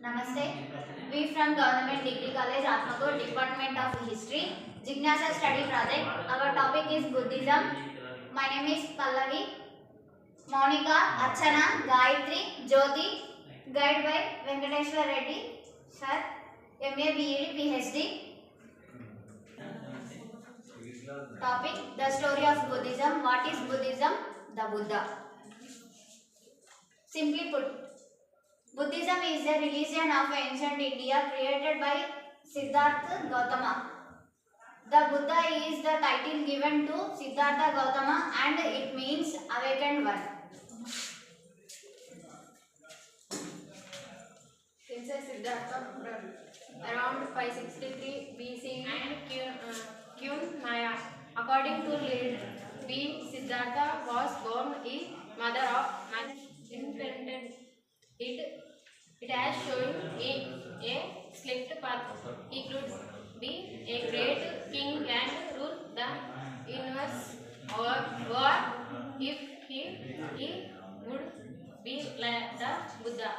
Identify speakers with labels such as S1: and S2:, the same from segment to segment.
S1: Namaste. We from Government Degree College, Atmagur, Department of History, Jignasa Study Project. Our topic is Buddhism. My name is Pallavi, Monica, Archana, Gayatri, Jyoti, guided by Venkateshwar Reddy, Sir, MA, BEd, PhD. Topic: The story of Buddhism. What is Buddhism? The Buddha. Simply put, Buddhism is a religion of ancient India created by Siddhartha Gautama. The Buddha is the title given to Siddhartha Gautama and it means awakened one.
S2: Princess Siddhartha around 563 BC and Kyun Maya. According to legend, Siddhartha was born a mother of infant. It has shown a slipped path. He could be a great king and rule the universe or if he would be like the Buddha.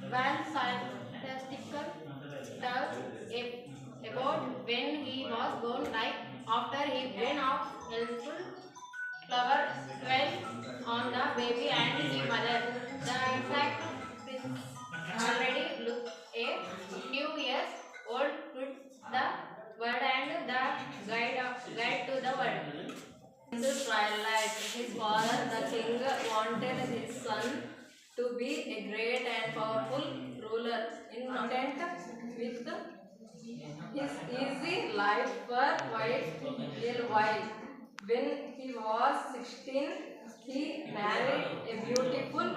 S2: One fantastical stuff about when he was born, like after he brain of helpful flower fell on the baby and his mother. The infant prince already looked a few years old to the world and the guide to the world. In the twilight, his father, the king, wanted his son to be a great and powerful ruler in content with his easy life for quite a while. When he was 16, he married a beautiful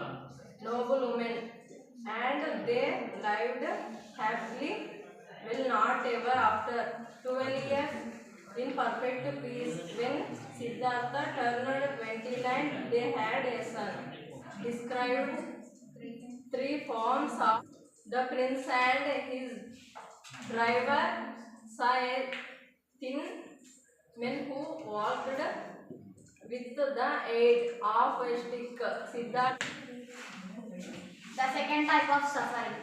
S2: noble woman and they lived happily will not ever after 12 years in perfect peace. When Siddhartha turned 29, they had a son. Described three forms of the prince and his driver saw a thin man who walked with the aid of a stick. Siddhartha.
S1: The second type of suffering.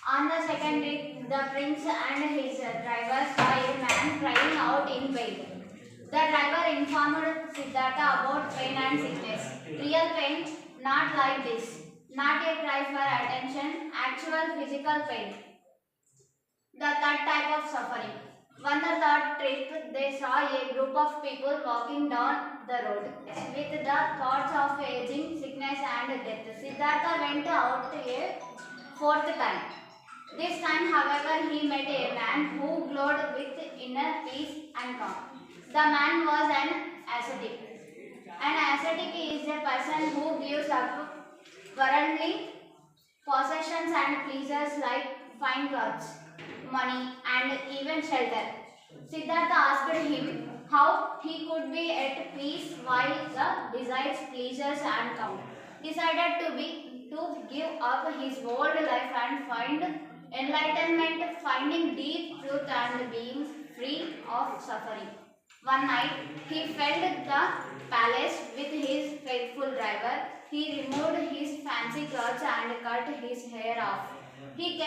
S1: On the second day, the prince and his driver saw a man crying out in pain. The driver informed Siddhartha about pain and sickness. Real pain, not like this. Not a cry for attention, actual physical pain. The third type of suffering. On the third trip, they saw a group of people walking down the road with the thoughts of aging, sickness and death. Siddhartha went out a fourth time. This time, however, he met a man who glowed with inner peace and calm. The man was an ascetic. An ascetic is a person who gives up worldly possessions and pleasures like fine clothes, money, and even shelter. Siddhartha asked him how he could be at peace while the desires, pleasures, and count. Decided to give up his old life and find enlightenment, finding deep truth and being free of suffering. One night, he filled the palace with his faithful driver. He removed his fancy clothes and cut his hair off. He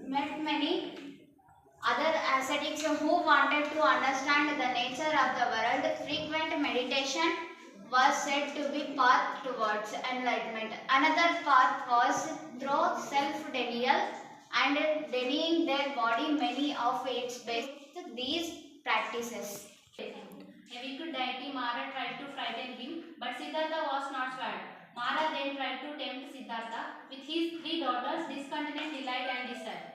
S1: met many other ascetics who wanted to understand the nature of the world. Frequent meditation was said to be path towards enlightenment. Another path was through self-denial and denying their body many of its best. These practices. A wicked deity Mara tried to frighten him, but Siddhartha was not spared. Mara then tried to tempt Siddhartha with his three daughters, discontent, delight, and desire.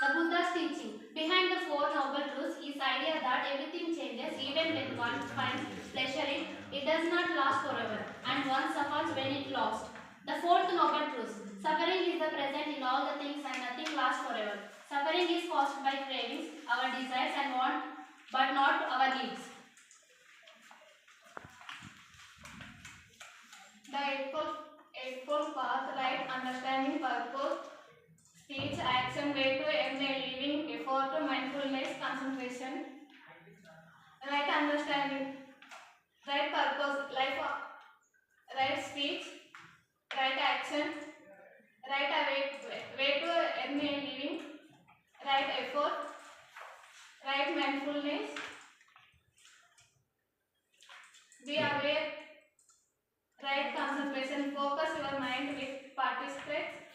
S1: The Buddha's teaching. Behind the Four Noble Truths is idea that everything changes even when one finds pleasure in it does not last forever, and one suffers when it lost. The Fourth Noble Truth. Suffering is the present in all the things and nothing lasts forever. Suffering is caused by cravings, our desires and want, but not our needs. The Eightfold Path, light, understanding, purpose, speech, action, way to end a living, effort, mindfulness, concentration, right understanding, right purpose, life, right speech,
S2: Write action. Write a way to earn a living. Write effort. Write mindfulness. Be aware. Write concentration. Focus your mind with participants.